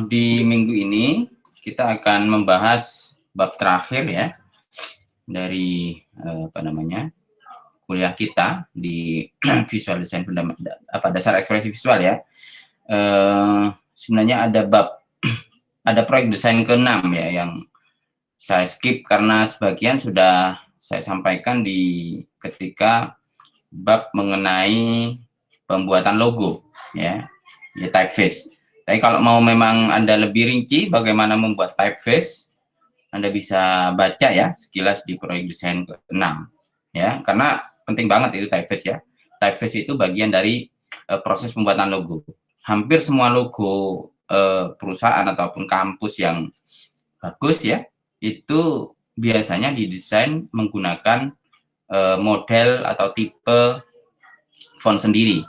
Di minggu ini kita akan membahas bab terakhir ya dari kuliah kita di visual design dasar ekspresi visual ya. Sebenarnya ada proyek desain ke-6 ya yang saya skip karena sebagian sudah saya sampaikan ketika bab mengenai pembuatan logo ya typeface. Tapi kalau mau memang Anda lebih rinci bagaimana membuat typeface, Anda bisa baca ya sekilas di proyek desain ke-6 ya, karena penting banget itu typeface ya. Typeface itu bagian dari proses pembuatan logo. Hampir semua logo perusahaan ataupun kampus yang bagus ya, itu biasanya didesain menggunakan model atau tipe font sendiri.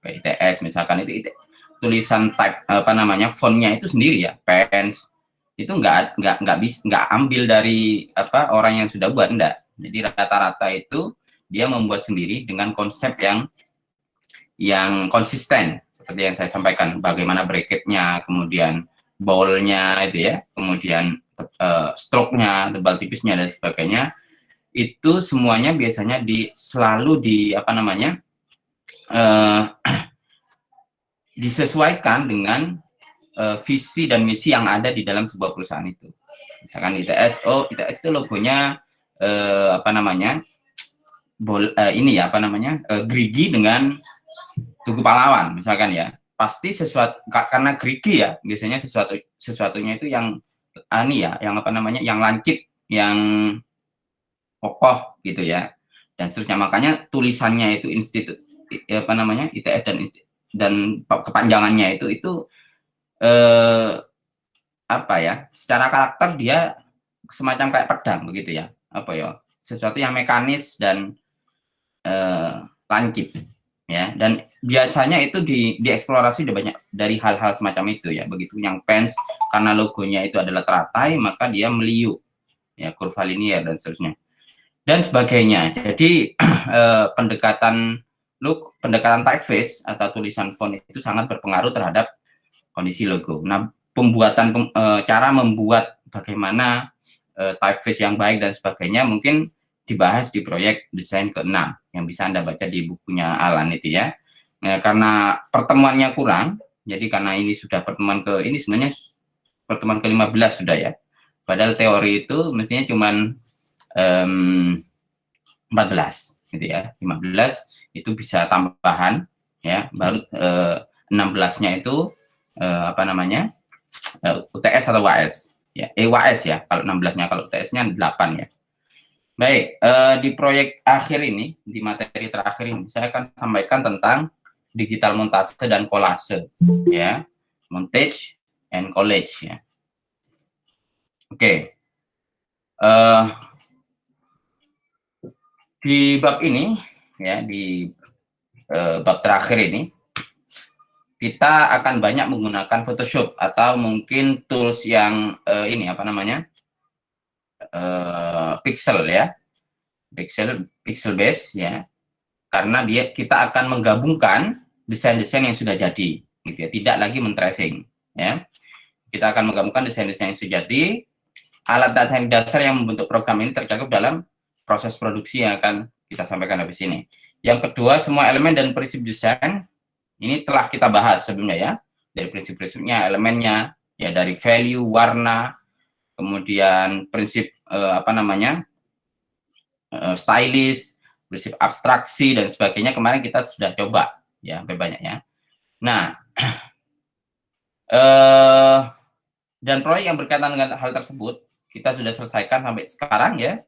Kayak ITS misalkan itu tulisan type fontnya itu sendiri ya, pens itu nggak ambil dari orang yang sudah buat, enggak. Jadi rata-rata itu dia membuat sendiri dengan konsep yang konsisten seperti yang saya sampaikan, bagaimana bracketnya, kemudian bold-nya itu ya, kemudian stroke-nya, tebal tipisnya dan sebagainya. Itu semuanya biasanya selalu disesuaikan dengan visi dan misi yang ada di dalam sebuah perusahaan itu. Misalkan ITS, ITS itu logonya gerigi dengan Tugu Pahlawan misalkan ya. Pasti sesuatu karena gerigi ya, biasanya sesuatunya itu yang yang lancip, yang kokoh gitu ya. Dan seterusnya, makanya tulisannya itu ITS dan kepanjangannya itu secara karakter dia semacam kayak pedang begitu ya, sesuatu yang mekanis dan lancip ya, dan biasanya itu dieksplorasi udah banyak dari hal-hal semacam itu ya. Begitu yang pens, karena logonya itu adalah teratai, maka dia meliuk ya, kurva linier dan seterusnya dan sebagainya. Jadi pendekatan typeface atau tulisan font itu sangat berpengaruh terhadap kondisi logo. Nah, cara membuat bagaimana typeface yang baik dan sebagainya mungkin dibahas di proyek desain ke-6 yang bisa Anda baca di bukunya Alan itu ya. Karena pertemuannya kurang, jadi karena ini sudah sebenarnya pertemuan ke-15 sudah ya. Padahal teori itu mestinya cuman 14 gitu ya. 15 itu bisa tambahan ya, baru 16-nya itu UTS atau WAS ya, WAS ya kalau 16-nya, kalau UTS-nya 8 ya. Baik, di proyek akhir ini, di materi terakhir ini saya akan sampaikan tentang digital montase dan kolase ya, montage and collage ya. Oke. Di bab ini ya, di bab terakhir ini kita akan banyak menggunakan Photoshop atau mungkin tools yang pixel ya, pixel base ya, karena kita akan menggabungkan desain-desain yang sudah jadi gitu ya, tidak lagi men-tracing ya. Kita akan menggabungkan desain-desain yang sudah jadi. Alat dasar yang membentuk program ini tercakup dalam proses produksi yang akan kita sampaikan habis ini. Yang kedua, semua elemen dan prinsip desain ini telah kita bahas sebelumnya ya, dari prinsip-prinsipnya, elemennya ya, dari value, warna, kemudian prinsip stylist, prinsip abstraksi dan sebagainya. Kemarin kita sudah coba ya, lebih banyak ya. Nah, dan proyek yang berkaitan dengan hal tersebut kita sudah selesaikan sampai sekarang ya.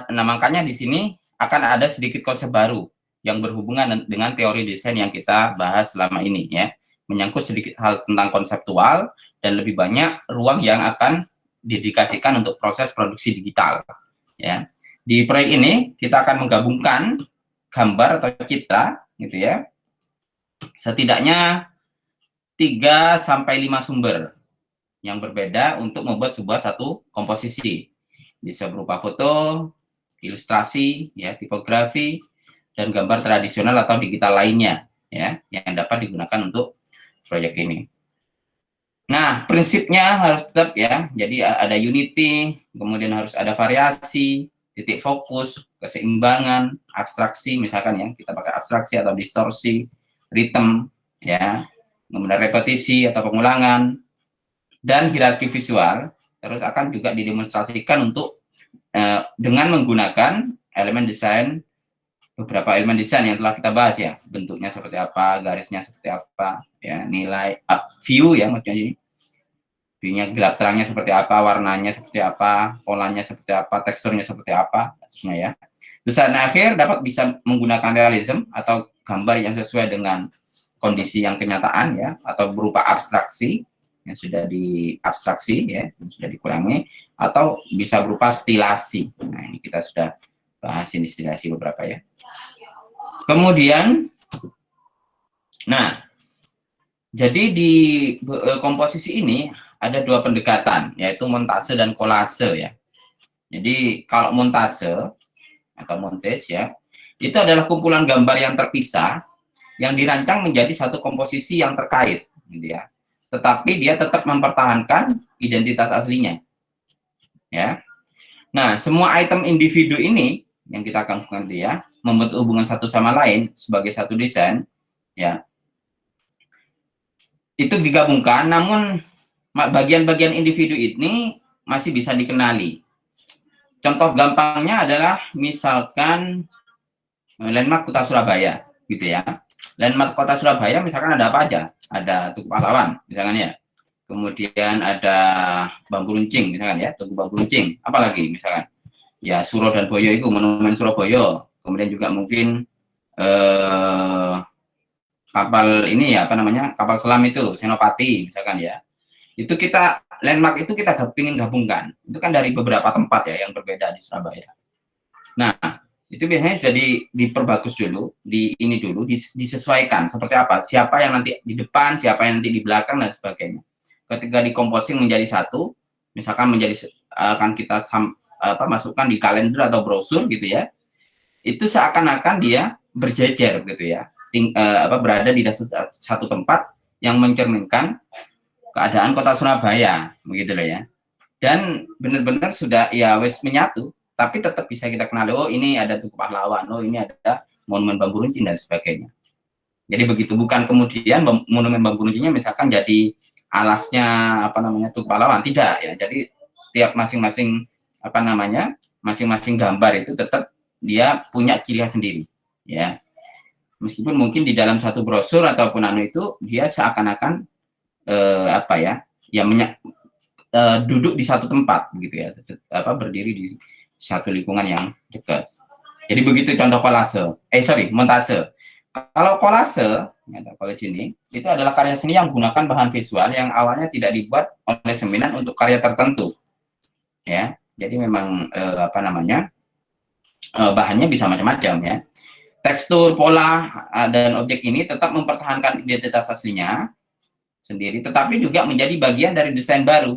Makanya di sini akan ada sedikit konsep baru yang berhubungan dengan teori desain yang kita bahas selama ini ya, menyangkut sedikit hal tentang konseptual dan lebih banyak ruang yang akan didedikasikan untuk proses produksi digital ya. Di proyek ini kita akan menggabungkan gambar atau citra gitu ya, setidaknya 3 sampai 5 sumber yang berbeda untuk membuat satu komposisi. Bisa berupa foto, ilustrasi, ya, tipografi, dan gambar tradisional atau digital lainnya, ya, yang dapat digunakan untuk proyek ini. Nah, prinsipnya harus tetap ya. Jadi ada unity, kemudian harus ada variasi, titik fokus, keseimbangan, abstraksi, misalkan ya, kita pakai abstraksi atau distorsi, ritme, ya, kemudian repetisi atau pengulangan, dan hierarki visual, terus akan juga didemonstrasikan untuk dengan menggunakan elemen desain, beberapa elemen desain yang telah kita bahas ya, bentuknya seperti apa, garisnya seperti apa, ya, nilai, view ya maksudnya ini. View-nya gelap terangnya seperti apa, warnanya seperti apa, polanya seperti apa, teksturnya seperti apa, maksudnya ya. Desain akhir dapat bisa menggunakan realism atau gambar yang sesuai dengan kondisi yang kenyataan ya, atau berupa abstraksi yang sudah diabstraksi ya, yang sudah dikurangi, atau bisa berupa stilasi. Nah, ini kita sudah bahas ini stilasi beberapa ya. Kemudian, nah, jadi di komposisi ini ada dua pendekatan, yaitu montase dan kolase ya. Jadi kalau montase atau montage ya, itu adalah kumpulan gambar yang terpisah yang dirancang menjadi satu komposisi yang terkait, gitu ya. Tetapi dia tetap mempertahankan identitas aslinya, ya. Nah, semua item individu ini yang kita akan nanti ya, membentuk hubungan satu sama lain sebagai satu desain, ya. Itu digabungkan, namun bagian-bagian individu ini masih bisa dikenali. Contoh gampangnya adalah misalkan landmark kota Surabaya, gitu ya. Landmark kota Surabaya misalkan ada apa aja? Ada Tugu Pahlawan, misalkan ya. Kemudian ada Bambu Runcing, misalkan ya, Tugu Bambu Runcing. Apalagi misalkan ya Suro dan Boyo itu monumen Surabaya. Kemudian juga mungkin kapal ini ya apa namanya, kapal selam itu Senopati misalkan ya. Itu kita landmark itu kita ingin gabungkan, itu kan dari beberapa tempat ya yang berbeda di Surabaya. Nah, itu biasanya sudah diperbagus dulu, ini dulu disesuaikan seperti apa, siapa yang nanti di depan, siapa yang nanti di belakang dan sebagainya. Ketika dikomposing menjadi satu, misalkan menjadi akan kita masukkan di kalender atau brosur gitu ya, itu seakan-akan dia berjejer gitu ya, berada di satu tempat yang mencerminkan keadaan kota Surabaya, begitu loh ya. Dan benar-benar sudah ya wes menyatu, tapi tetap bisa kita kenali, oh ini ada Tugu Pahlawan, oh ini ada monumen Bambu Runcing dan sebagainya. Jadi begitu, bukan kemudian monumen Bambu Runcingnya misalkan jadi alasnya apa namanya Tugu Pahlawan, tidak ya. Jadi tiap masing-masing apa namanya, masing-masing gambar itu tetap dia punya ciri khas sendiri, ya. Meskipun mungkin di dalam satu brosur ataupun itu dia seakan-akan apa ya, yang duduk di satu tempat gitu ya, berdiri di satu lingkungan yang dekat. Jadi begitu contoh kolase, montase. Kalau kolase, kolase ini itu adalah karya seni yang menggunakan bahan visual yang awalnya tidak dibuat oleh seniman untuk karya tertentu, ya. Jadi memang apa namanya, bahannya bisa macam-macam ya. Tekstur, pola dan objek ini tetap mempertahankan identitas aslinya sendiri, tetapi juga menjadi bagian dari desain baru,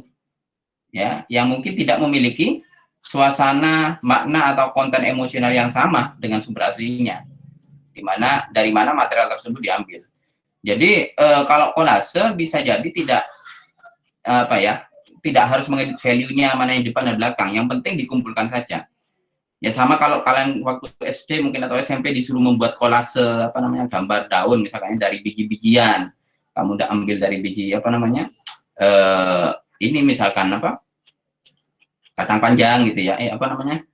ya, yang mungkin tidak memiliki suasana, makna atau konten emosional yang sama dengan sumber aslinya, dari mana material tersebut diambil. Jadi kalau kolase bisa jadi tidak tidak harus mengedit value-nya mana yang depan dan belakang, yang penting dikumpulkan saja. Ya sama kalau kalian waktu SD mungkin atau SMP disuruh membuat kolase apa namanya, gambar daun misalkan dari biji-bijian, kamu udah ambil dari biji apa namanya, ini misalkan apa, kacang panjang gitu ya, apa namanya,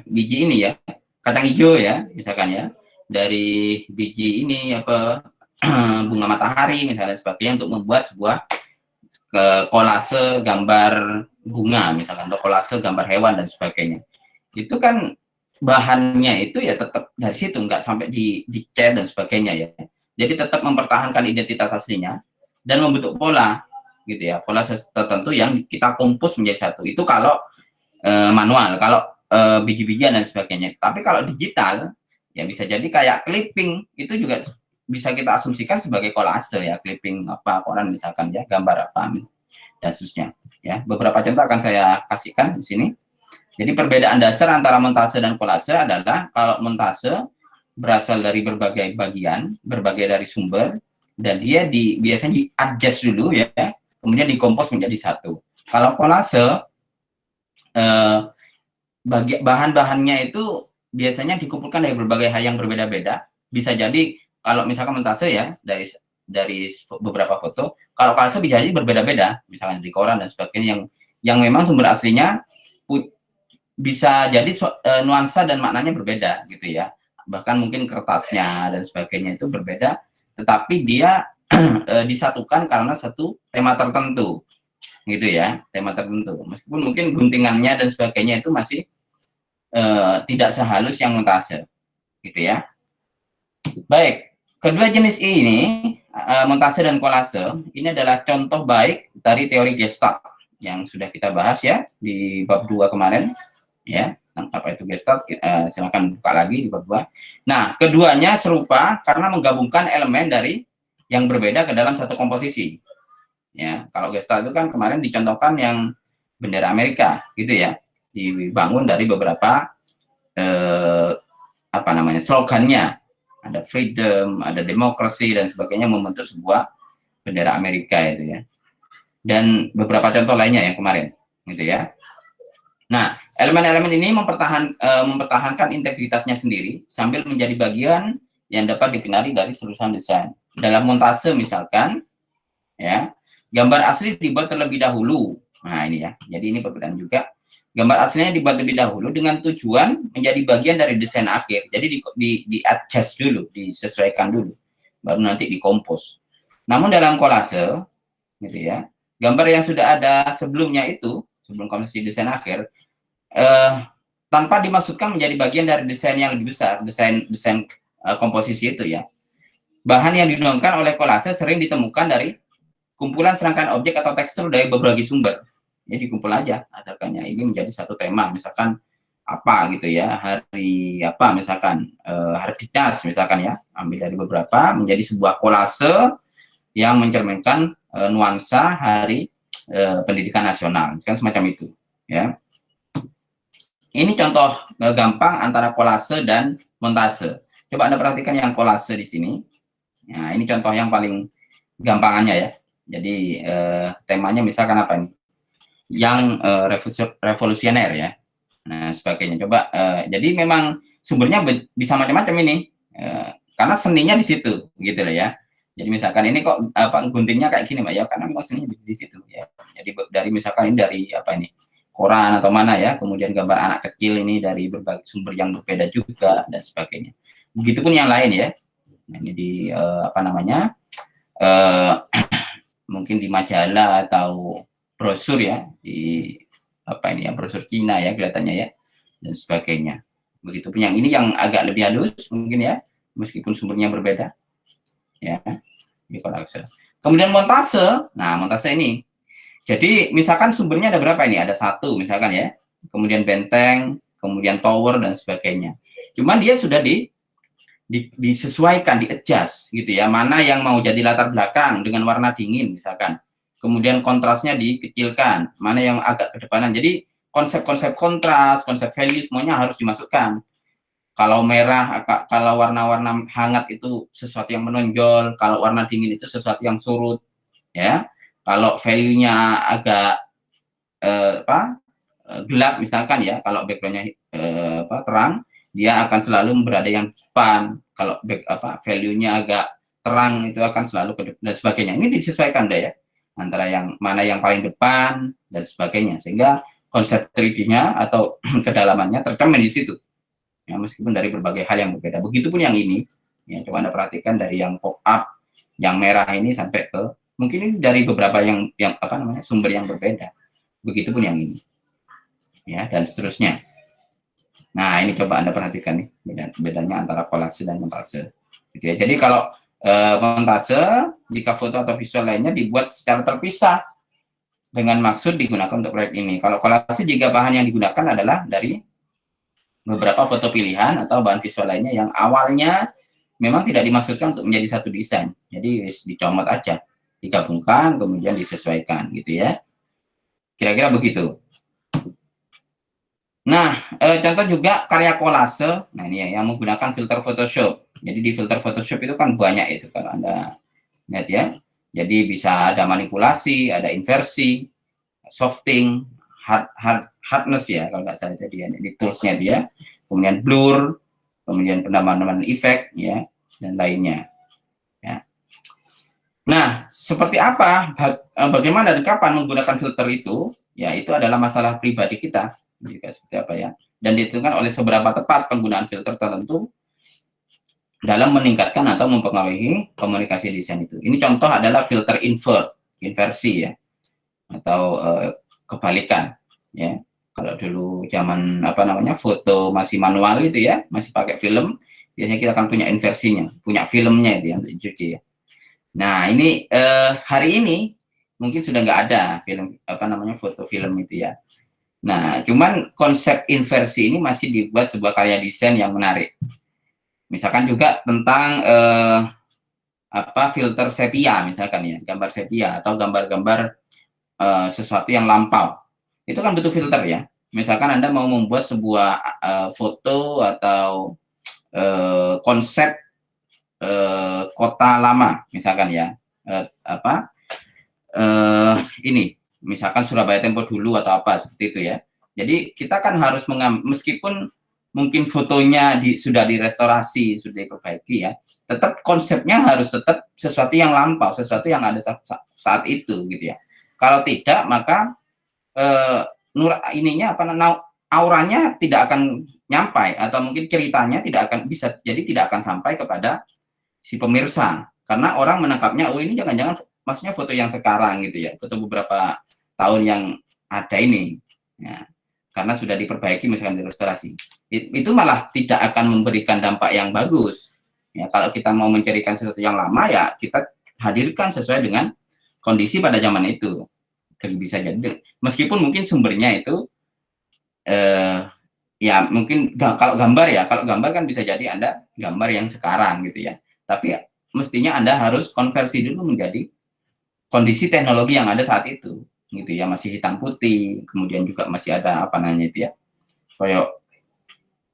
biji ini ya, kacang hijau ya misalkan ya, dari biji ini apa bunga matahari misalnya sebagainya, untuk membuat sebuah kolase gambar bunga misalkan, atau kolase gambar hewan dan sebagainya. Itu kan bahannya itu ya tetap dari situ, nggak sampai dicat dan sebagainya ya. Jadi tetap mempertahankan identitas aslinya dan membentuk pola gitu ya, pola tertentu yang kita kompos menjadi satu. Itu kalau manual, kalau biji-bijian dan sebagainya. Tapi kalau digital ya bisa jadi kayak clipping, itu juga bisa kita asumsikan sebagai kolase ya, clipping apa koran misalkan ya, gambar apa dan seterusnya ya. Beberapa contoh akan saya kasihkan di sini. Jadi perbedaan dasar antara montase dan kolase adalah kalau montase berasal dari berbagai bagian, berbagai dari sumber dan dia biasanya di-adjust dulu ya, kemudian dikompos menjadi satu. Kalau kolase, bahan-bahannya itu biasanya dikumpulkan dari berbagai hal yang berbeda-beda. Bisa jadi kalau misalkan montase ya, dari beberapa foto, kalau kolase bisa jadi berbeda-beda, misalnya di koran dan sebagainya, yang memang sumber aslinya bisa jadi nuansa dan maknanya berbeda gitu ya. Bahkan mungkin kertasnya dan sebagainya itu berbeda, tetapi dia disatukan karena satu tema tertentu gitu ya, tema tertentu. Meskipun mungkin guntingannya dan sebagainya itu masih tidak sehalus yang montase gitu ya. Baik, kedua jenis ini, montase dan kolase, ini adalah contoh baik dari teori Gestalt yang sudah kita bahas ya di bab 2 kemarin ya. Apa itu Gestalt, silakan buka lagi di bab 2. Nah, keduanya serupa karena menggabungkan elemen dari yang berbeda ke dalam satu komposisi. Ya, kalau Gestalt itu kan kemarin dicontohkan yang bendera Amerika gitu ya, dibangun dari beberapa apa namanya, slogannya, ada freedom, ada demokrasi dan sebagainya, membentuk sebuah bendera Amerika itu ya, dan beberapa contoh lainnya yang kemarin gitu ya. Nah, elemen-elemen ini mempertahankan integritasnya sendiri sambil menjadi bagian yang dapat dikenali dari seluruhan desain. Dalam montase misalkan ya, gambar asli dibuat terlebih dahulu. Nah ini ya, jadi ini perbedaan juga. Gambar aslinya dibuat lebih dahulu dengan tujuan menjadi bagian dari desain akhir. Jadi di adjust dulu, disesuaikan dulu, baru nanti dikompos. Namun dalam kolase, gitu ya, gambar yang sudah ada sebelumnya itu, sebelum komposisi desain akhir, tanpa dimaksudkan menjadi bagian dari desain yang lebih besar, desain komposisi itu ya. Bahan yang digunakan oleh kolase sering ditemukan dari kumpulan serangkaian objek atau tekstur dari berbagai sumber. Jadi dikumpul aja asalkannya ini menjadi satu tema, misalkan apa gitu ya, hari apa misalkan hari dinas misalkan ya, ambil dari beberapa menjadi sebuah kolase yang mencerminkan nuansa hari pendidikan nasional, kan semacam itu ya. Ini contoh gampang antara kolase dan montase. Coba Anda perhatikan yang kolase di sini. Nah, ini contoh yang paling gampangannya ya. Jadi temanya misalkan apa nih? Yang revolusioner ya. Nah, sebagainya. Coba jadi memang sumbernya bisa macam-macam ini. Karena seninya di situ gitu loh ya. Jadi misalkan ini kok apa guntingnya kayak gini Mbak ya, karena memang seninya di situ ya. Jadi dari misalkan ini dari apa ini? Koran atau mana ya, kemudian gambar anak kecil ini dari berbagai sumber yang berbeda juga dan sebagainya. Begitupun yang lain ya. Nah, ini di apa namanya? Mungkin di majalah atau brosur ya, di apa ini ya, brosur Cina ya kelihatannya ya, dan sebagainya. Begitupun yang ini yang agak lebih halus mungkin ya, meskipun sumbernya berbeda ya. Kemudian montase, nah montase ini, jadi misalkan sumbernya ada berapa ini, ada satu misalkan ya, kemudian benteng, kemudian tower dan sebagainya. Cuman dia sudah disesuaikan, di-adjust gitu ya, mana yang mau jadi latar belakang dengan warna dingin misalkan, kemudian kontrasnya dikecilkan, mana yang agak kedepanan. Jadi konsep-konsep kontras, konsep value semuanya harus dimasukkan. Kalau merah, kalau warna-warna hangat itu sesuatu yang menonjol, kalau warna dingin itu sesuatu yang surut ya. Kalau value-nya agak gelap misalkan ya, kalau background-nya terang, dia akan selalu berada yang depan. Kalau value-nya agak terang itu akan selalu ke depan dan sebagainya. Ini disesuaikan deh ya, antara yang mana yang paling depan dan sebagainya, sehingga konsep 3D-nya atau kedalamannya tercermin di situ ya, meskipun dari berbagai hal yang berbeda. Begitupun yang ini ya, coba Anda perhatikan dari yang pop up yang merah ini sampai ke mungkin ini dari beberapa yang apa namanya, sumber yang berbeda. Begitupun yang ini ya, dan seterusnya. Nah, ini coba Anda perhatikan nih bedanya antara kolase dan montase. Gitu ya. Jadi kalau montase, jika foto atau visual lainnya dibuat secara terpisah dengan maksud digunakan untuk proyek ini. Kalau kolase, jika bahan yang digunakan adalah dari beberapa foto pilihan atau bahan visual lainnya yang awalnya memang tidak dimaksudkan untuk menjadi satu desain. Jadi dicomot aja, digabungkan, kemudian disesuaikan gitu ya. Kira-kira begitu. Nah, contoh juga karya kolase. Nah, ini ya, yang menggunakan filter Photoshop. Jadi di filter Photoshop itu kan banyak itu, kalau Anda Lihat ya. Jadi bisa ada manipulasi, ada inversi, softing, hardness ya kalau nggak salah tadi ya, di toolsnya dia, kemudian blur, kemudian penambahan efek ya, dan lainnya. Ya. Nah, seperti apa, bagaimana dan kapan menggunakan filter itu? Ya, itu adalah masalah pribadi kita, juga seperti apa ya. Dan ditentukan oleh seberapa tepat penggunaan filter tertentu dalam meningkatkan atau mempengaruhi komunikasi desain itu. Ini contoh adalah filter inversi ya, atau kebalikan ya. Kalau dulu zaman apa namanya foto masih manual itu ya, masih pakai film, biasanya kita akan punya inversinya, punya filmnya itu ya untuk dicuci ya. Nah ini hari ini mungkin sudah nggak ada film apa namanya foto film itu ya. Nah cuman konsep inversi ini masih dibuat sebuah karya desain yang menarik. Misalkan juga tentang apa filter sepia misalkan ya, gambar sepia atau gambar-gambar sesuatu yang lampau. Itu kan butuh filter ya. Misalkan Anda mau membuat sebuah foto atau konsep kota lama misalkan ya. Apa ini misalkan Surabaya Tempo dulu atau apa seperti itu ya. Jadi kita kan harus meskipun mungkin fotonya sudah direstorasi, sudah diperbaiki ya, tetap konsepnya harus tetap sesuatu yang lampau, sesuatu yang ada saat itu gitu ya. Kalau tidak maka ininya apa auranya tidak akan nyampai atau mungkin ceritanya tidak akan bisa, jadi tidak akan sampai kepada si pemirsa karena orang menangkapnya oh ini jangan-jangan maksudnya foto yang sekarang gitu ya, foto beberapa tahun yang ada ini ya, karena sudah diperbaiki misalkan restorasi itu malah tidak akan memberikan dampak yang bagus ya. Kalau kita mau mencarikan sesuatu yang lama ya kita hadirkan sesuai dengan kondisi pada zaman itu. Dan bisa jadi meskipun mungkin sumbernya itu ya mungkin kalau gambar kan bisa jadi Anda gambar yang sekarang gitu ya, tapi mestinya Anda harus konversi dulu menjadi kondisi teknologi yang ada saat itu gitu ya, masih hitam putih, kemudian juga masih ada apa namanya itu ya kayak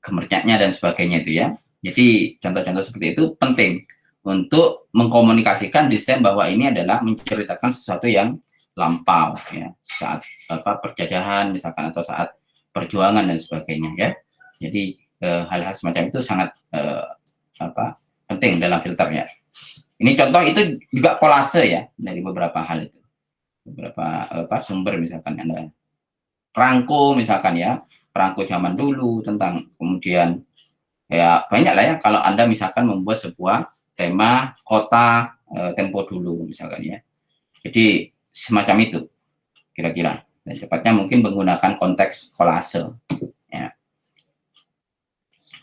gemercaknya dan sebagainya itu ya. Jadi contoh-contoh seperti itu penting untuk mengkomunikasikan desain bahwa ini adalah menceritakan sesuatu yang lampau ya, saat apa perjajahan misalkan atau saat perjuangan dan sebagainya ya. Jadi hal-hal semacam itu sangat apa penting dalam filternya. Ini contoh itu juga kolase ya dari beberapa hal itu, beberapa apa sumber misalkan Anda perangko misalkan ya, perangko zaman dulu tentang kemudian ya banyak lah ya kalau Anda misalkan membuat sebuah tema kota tempo dulu misalkan ya. Jadi semacam itu kira-kira, dan tepatnya mungkin menggunakan konteks kolase ya.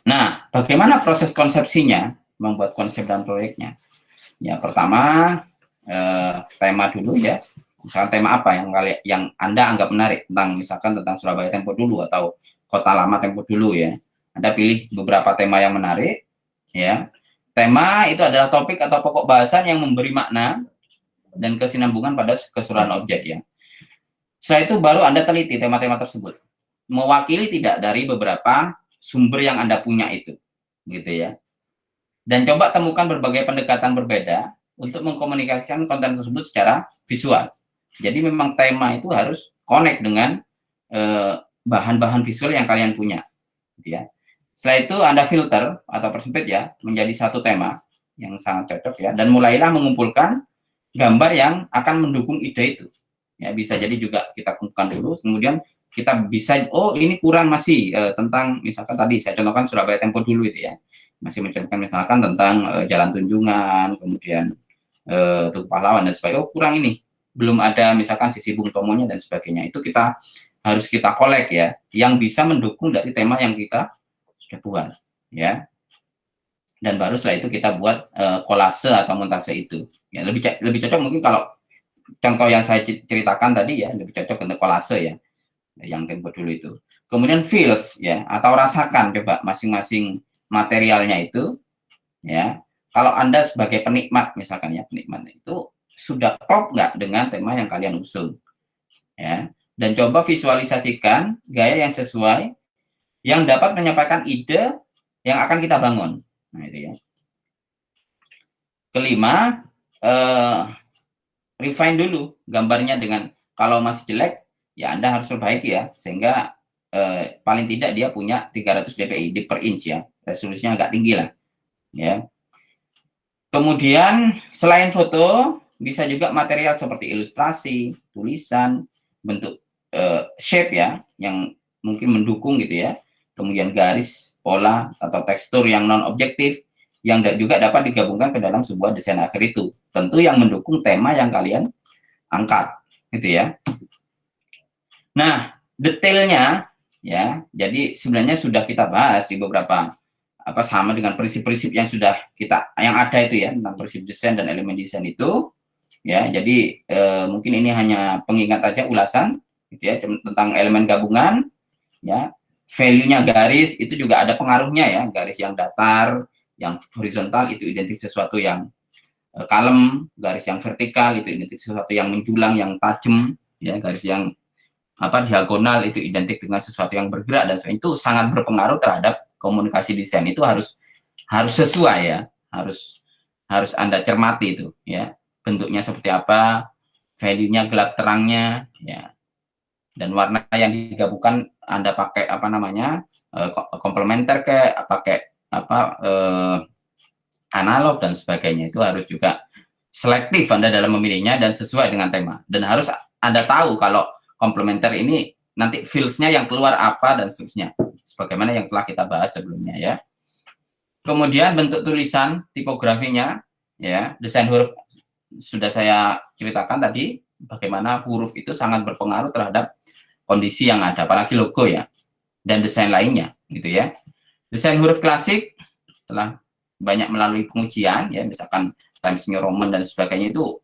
Nah, bagaimana proses konsepsinya membuat konsep dan proyeknya? Ya, pertama tema dulu ya. Misalkan tema apa yang Anda anggap menarik tentang misalkan tentang Surabaya Tempo dulu atau Kota Lama Tempo dulu ya. Anda pilih beberapa tema yang menarik ya. Tema itu adalah topik atau pokok bahasan yang memberi makna dan kesinambungan pada keseluruhan objek ya. Setelah itu baru Anda teliti tema-tema tersebut. Mewakili tidak dari beberapa sumber yang Anda punya itu. Gitu ya. Dan coba temukan berbagai pendekatan berbeda untuk mengkomunikasikan konten tersebut secara visual. Jadi memang tema itu harus connect dengan bahan-bahan visual yang kalian punya. Gitu ya. Setelah itu Anda filter atau persempit ya menjadi satu tema yang sangat cocok ya, dan mulailah mengumpulkan gambar yang akan mendukung ide itu. Ya, bisa jadi juga kita kumpulkan dulu, kemudian kita bisa oh ini kurang masih tentang misalkan tadi saya contohkan Surabaya Tempo dulu itu ya. Masih menceritakan misalkan tentang Jalan Tunjungan, kemudian Tugu Pahlawan dan sebagainya. Oh, kurang ini. Belum ada misalkan sisi Bung Tomonya dan sebagainya. Itu harus kita kolek ya, yang bisa mendukung dari tema yang kita sudah buat ya. Dan baru setelah itu kita buat kolase atau montase itu. Ya, lebih cocok mungkin kalau contoh yang saya ceritakan tadi ya, lebih cocok untuk kolase ya, yang tempo dulu itu. Kemudian feels ya, atau rasakan coba masing-masing materialnya itu ya. Kalau Anda sebagai penikmat misalkan ya, penikmat itu sudah top nggak dengan tema yang kalian usung ya. Dan coba visualisasikan gaya yang sesuai yang dapat menyampaikan ide yang akan kita bangun. Nah, itu ya. Kelima, refine dulu gambarnya dengan, kalau masih jelek ya Anda harus perbaiki ya, sehingga paling tidak dia punya 300 dpi per inch ya, resolusinya agak tinggi lah ya. Kemudian selain foto bisa juga material seperti ilustrasi, tulisan, bentuk shape ya yang mungkin mendukung gitu ya, kemudian garis, pola atau tekstur yang non objektif yang juga dapat digabungkan ke dalam sebuah desain akhir itu, tentu yang mendukung tema yang kalian angkat gitu ya. Nah, detailnya ya, jadi sebenarnya sudah kita bahas di beberapa sama dengan prinsip-prinsip yang sudah yang ada itu ya, tentang prinsip desain dan elemen desain itu ya. Jadi mungkin ini hanya pengingat aja, ulasan gitu ya, tentang elemen gabungan ya. Value-nya garis itu juga ada pengaruhnya ya, garis yang datar, yang horizontal itu identik sesuatu yang kalem, garis yang vertikal itu identik sesuatu yang menjulang, yang tajam ya, garis yang diagonal itu identik dengan sesuatu yang bergerak, dan itu sangat berpengaruh terhadap komunikasi desain. Itu harus sesuai ya, harus Anda cermati itu ya, bentuknya seperti apa, value-nya, gelap terangnya ya, dan warna yang digabungkan Anda pakai komplementer pakai analog dan sebagainya, itu harus juga selektif Anda dalam memilihnya dan sesuai dengan tema, dan harus Anda tahu kalau komplementer ini nanti fields-nya yang keluar apa dan seterusnya, sebagaimana yang telah kita bahas sebelumnya ya. Kemudian bentuk tulisan, tipografinya ya, desain huruf sudah saya ceritakan tadi, bagaimana huruf itu sangat berpengaruh terhadap kondisi yang ada, apalagi logo ya, dan desain lainnya gitu ya. Desain huruf klasik telah banyak melalui pengujian ya, misalkan Times New Roman dan sebagainya, itu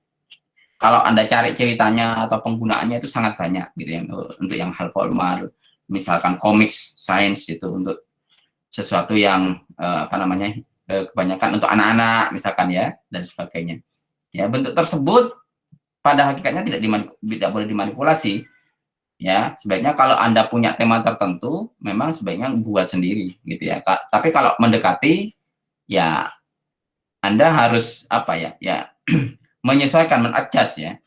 kalau Anda cari ceritanya atau penggunaannya itu sangat banyak gitu ya, untuk yang hal formal, misalkan comics, science itu untuk sesuatu yang kebanyakan untuk anak-anak misalkan ya, dan sebagainya. Ya, bentuk tersebut pada hakikatnya tidak boleh dimanipulasi. Ya, sebaiknya kalau Anda punya tema tertentu, memang sebaiknya buat sendiri gitu ya. Tapi kalau mendekati ya Anda harus menyesuaikan, men-adjust ya.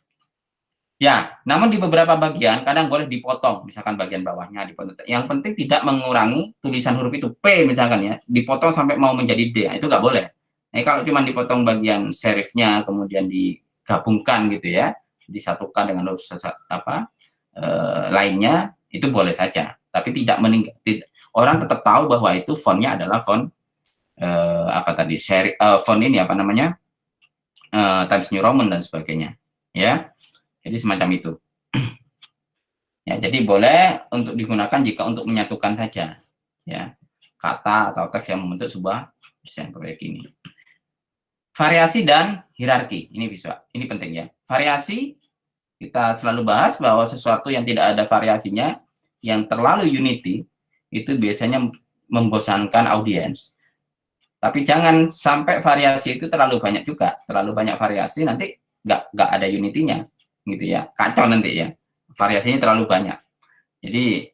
Ya, namun di beberapa bagian kadang boleh dipotong, misalkan bagian bawahnya dipotong. Yang penting tidak mengurangi tulisan huruf itu, P misalkan ya, dipotong sampai mau menjadi D, itu nggak boleh. Nah, kalau cuma dipotong bagian serifnya, kemudian digabungkan gitu ya, disatukan dengan huruf lainnya, itu boleh saja. Tapi orang tetap tahu bahwa itu fontnya adalah font font ini Times New Roman dan sebagainya ya. Jadi semacam itu ya. Jadi boleh untuk digunakan jika untuk menyatukan saja ya, kata atau teks yang membentuk sebuah desain proyek ini. Variasi dan hierarki ini ini penting ya. Variasi kita selalu bahas bahwa sesuatu yang tidak ada variasinya, yang terlalu unity, itu biasanya membosankan audiens. Tapi jangan sampai variasi itu terlalu banyak juga. Terlalu banyak variasi nanti nggak ada unity-nya gitu ya, kacau nanti ya, variasinya terlalu banyak. Jadi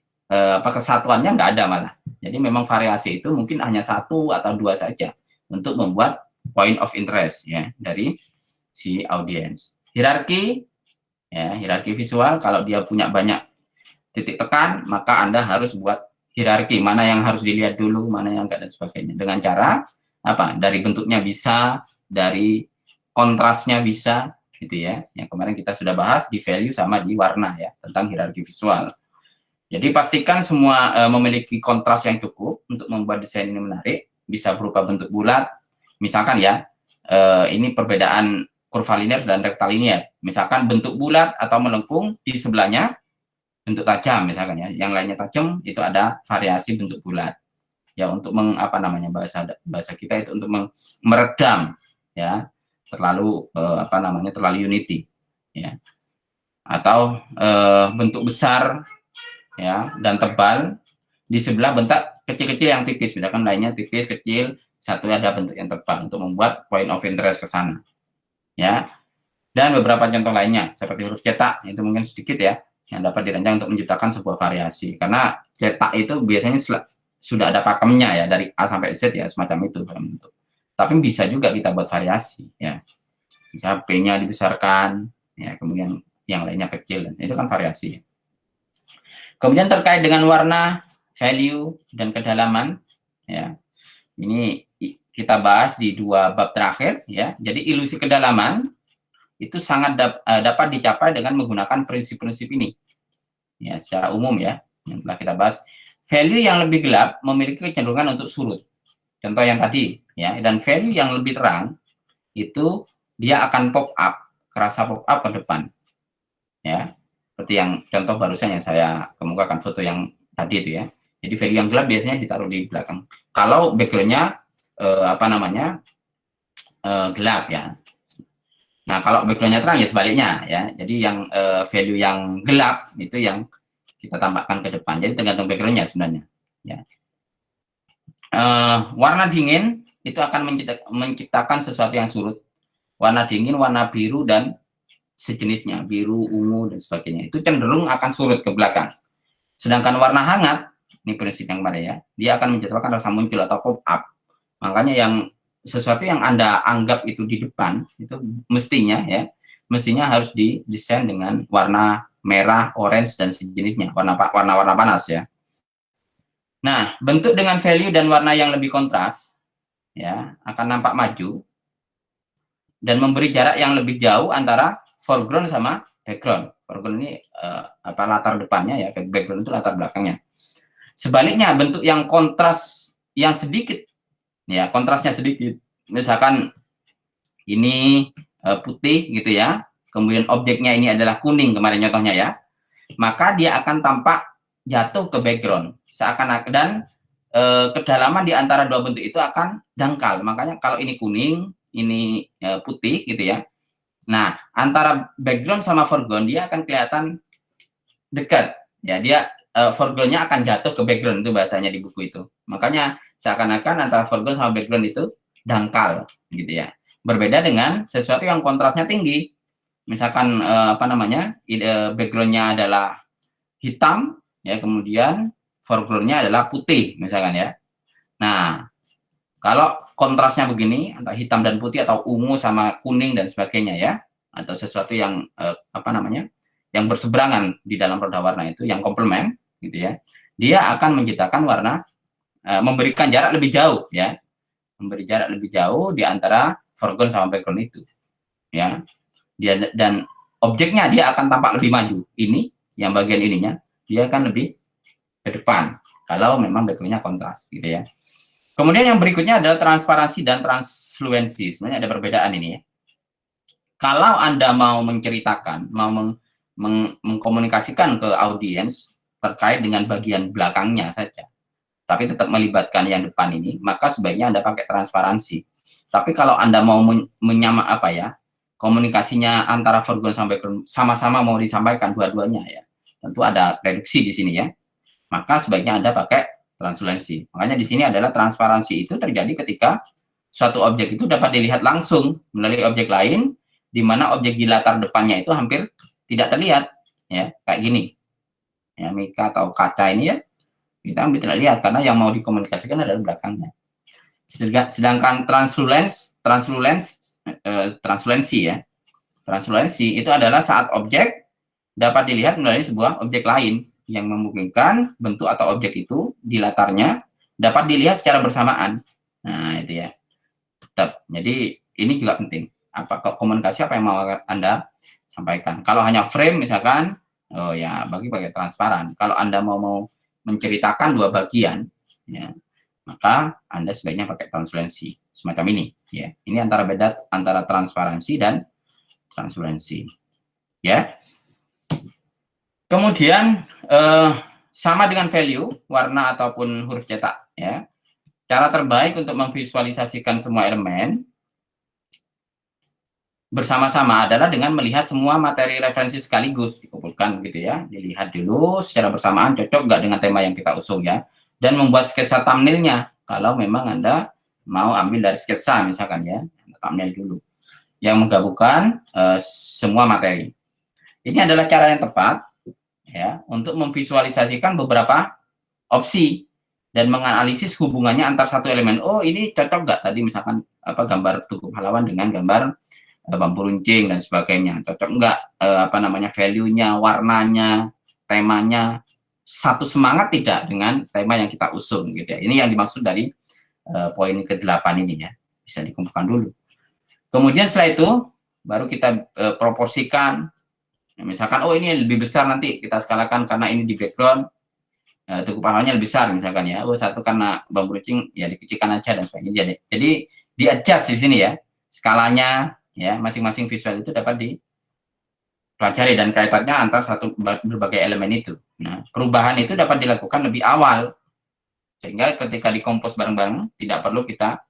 kesatuannya nggak ada malah. Jadi memang variasi itu mungkin hanya 1 atau 2 saja untuk membuat point of interest ya dari si audiens. Hierarki ya, hierarki visual, kalau dia punya banyak titik tekan, maka Anda harus buat hierarki, mana yang harus dilihat dulu, mana yang enggak dan sebagainya. Dengan cara dari bentuknya bisa, dari kontrasnya bisa gitu ya. Yang kemarin kita sudah bahas di value sama di warna ya, tentang hierarki visual. Jadi pastikan semua memiliki kontras yang cukup untuk membuat desain ini menarik. Bisa berupa bentuk bulat, misalkan ya, ini perbedaan kurva linear dan rektilinear. Misalkan bentuk bulat atau melengkung, di sebelahnya bentuk tajam misalkan ya, yang lainnya tajam, itu ada variasi bentuk bulat. Ya, untuk bahasa kita itu untuk meredam ya terlalu terlalu unity ya. Atau bentuk besar ya dan tebal, di sebelah bentuk kecil-kecil yang tipis, misalkan lainnya tipis, kecil, satu ada bentuk yang tebal, untuk membuat point of interest ke sana ya. Dan beberapa contoh lainnya seperti huruf cetak, itu mungkin sedikit ya, yang dapat dirancang untuk menciptakan sebuah variasi, karena cetak itu biasanya sudah ada pakemnya ya, dari A sampai Z ya, semacam itu dalam bentuk. Tapi bisa juga kita buat variasi ya. Misalnya P-nya dibesarkan, ya, kemudian yang lainnya kecil, itu kan variasi. Kemudian terkait dengan warna, value, dan kedalaman, ya, ini kita bahas di 2 bab terakhir, ya. Jadi ilusi kedalaman itu sangat dapat dicapai dengan menggunakan prinsip-prinsip ini, ya, secara umum, ya, yang telah kita bahas. Value yang lebih gelap memiliki kecenderungan untuk surut. Contoh yang tadi, ya, dan value yang lebih terang itu dia akan pop up, kerasa pop up ke depan, ya. Seperti yang contoh barusan yang saya kemukakan foto yang tadi itu, ya. Jadi value yang gelap biasanya ditaruh di belakang. Kalau backgroundnya gelap, ya. Nah, kalau backgroundnya terang ya sebaliknya, ya. Jadi yang value yang gelap itu yang kita tambahkan ke depan. Jadi tergantung backgroundnya sebenarnya, ya. Warna dingin itu akan menciptakan sesuatu yang surut. Warna dingin, warna biru dan sejenisnya, biru, ungu dan sebagainya, itu cenderung akan surut ke belakang. Sedangkan warna hangat, ini prinsip yang kemarin, ya, dia akan menciptakan rasa muncul atau pop up. Makanya yang sesuatu yang Anda anggap itu di depan, itu mestinya, ya, mestinya harus didesain dengan warna merah, orange dan sejenisnya, warna-warna panas, ya. Nah, bentuk dengan value dan warna yang lebih kontras, ya, akan nampak maju dan memberi jarak yang lebih jauh antara foreground sama background. Foreground ini latar depannya, ya, background itu latar belakangnya. Sebaliknya, bentuk yang kontras yang sedikit, ya, kontrasnya sedikit, misalkan ini putih gitu, ya, kemudian objeknya ini adalah kuning kemarin contohnya, ya, maka dia akan tampak jatuh ke background seakan-akan, dan kedalaman di antara dua bentuk itu akan dangkal. Makanya kalau ini kuning, ini putih gitu, ya. Nah, antara background sama foreground dia akan kelihatan dekat, ya. Dia foregroundnya akan jatuh ke background, itu bahasanya di buku itu. Makanya seakan-akan antara foreground sama background itu dangkal gitu, ya. Berbeda dengan sesuatu yang kontrasnya tinggi. Misalkan backgroundnya adalah hitam, ya, kemudian foregroundnya adalah putih misalkan, ya. Nah, kalau kontrasnya begini antara hitam dan putih atau ungu sama kuning dan sebagainya, ya, atau sesuatu yang yang berseberangan di dalam roda warna itu yang komplement gitu, ya, dia akan menciptakan warna, memberikan jarak lebih jauh, ya, memberi jarak lebih jauh di antara foreground sama background itu, ya. Dia dan objeknya dia akan tampak lebih maju. Ini yang bagian ininya dia akan lebih ke depan kalau memang backgroundnya kontras gitu, ya. Kemudian yang berikutnya adalah transparansi dan transluensi. Sebenarnya ada perbedaan ini, ya. Kalau Anda mau menceritakan, mau mengkomunikasikan ke audiens terkait dengan bagian belakangnya saja, tapi tetap melibatkan yang depan ini, maka sebaiknya Anda pakai transparansi. Tapi kalau Anda mau komunikasinya antara foreground sama background sama-sama mau disampaikan dua-duanya, ya, tentu ada reduksi di sini, ya. Maka sebaiknya Anda pakai transluensi. Makanya di sini adalah transparansi itu terjadi ketika suatu objek itu dapat dilihat langsung melalui objek lain, di mana objek di latar depannya itu hampir tidak terlihat, ya, kayak gini, ya, mika atau kaca ini, ya, kita hampir tidak lihat karena yang mau dikomunikasikan adalah belakangnya. Sedangkan transluensi, ya, transluensi itu adalah saat objek dapat dilihat melalui sebuah objek lain yang memungkinkan bentuk atau objek itu di latarnya dapat dilihat secara bersamaan. Nah, itu, ya. Tetap. Jadi ini juga penting. Komunikasi apa yang mau Anda sampaikan. Kalau hanya frame misalkan, ya pakai transparan. Kalau Anda mau menceritakan dua bagian, ya, maka Anda sebaiknya pakai transluensi semacam ini, ya. Ini beda antara transparansi dan transluensi, ya. Kemudian sama dengan value, warna ataupun huruf cetak, ya. Cara terbaik untuk memvisualisasikan semua elemen bersama-sama adalah dengan melihat semua materi referensi sekaligus dikumpulkan gitu, ya. Dilihat dulu secara bersamaan cocok nggak dengan tema yang kita usung, ya. Dan membuat sketsa thumbnailnya kalau memang Anda mau ambil dari sketsa misalkan, ya. Thumbnail dulu yang menggabungkan semua materi. Ini adalah cara yang tepat, ya, untuk memvisualisasikan beberapa opsi dan menganalisis hubungannya antar satu elemen. Oh, ini cocok nggak tadi misalkan gambar Tugu Pahlawan dengan gambar bambu runcing dan sebagainya, cocok enggak apa namanya value-nya, warnanya, temanya satu semangat tidak dengan tema yang kita usung gitu ya. Ini yang dimaksud dari poin ke-8 ini ya, bisa dikumpulkan dulu. Kemudian setelah itu baru kita proporsikan. Misalkan oh ini lebih besar, nanti kita skalakan karena ini di background tugu pahlawannya lebih besar misalkan ya. Oh satu karena bambu runcing ya dikecilkan aja dan sebagainya. Jadi di adjust di sini ya skalanya ya, masing-masing visual itu dapat dipelajari dan kaitannya antar berbagai elemen itu. Nah, perubahan itu dapat dilakukan lebih awal sehingga ketika dikompos bareng-bareng tidak perlu kita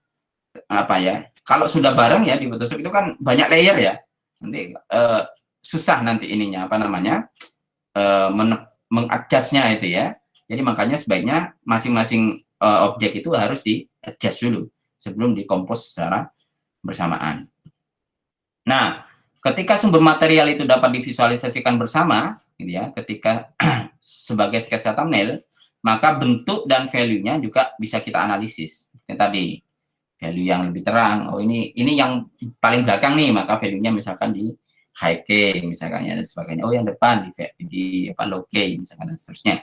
apa ya. Kalau sudah bareng ya di Photoshop itu kan banyak layer ya. Nanti susah nanti ininya apa namanya? Mengadjustnya itu ya. Jadi makanya sebaiknya masing-masing objek itu harus di-adjust dulu sebelum dikompos secara bersamaan. Nah, ketika sumber material itu dapat divisualisasikan bersama, gitu ya, ketika sebagai sketsa thumbnail, maka bentuk dan value-nya juga bisa kita analisis. Seperti tadi, value yang lebih terang, oh ini yang paling belakang nih, maka value-nya misalkan di high key, misalkan ya, dan sebagainya. Oh yang depan di low key, misalkan, dan seterusnya.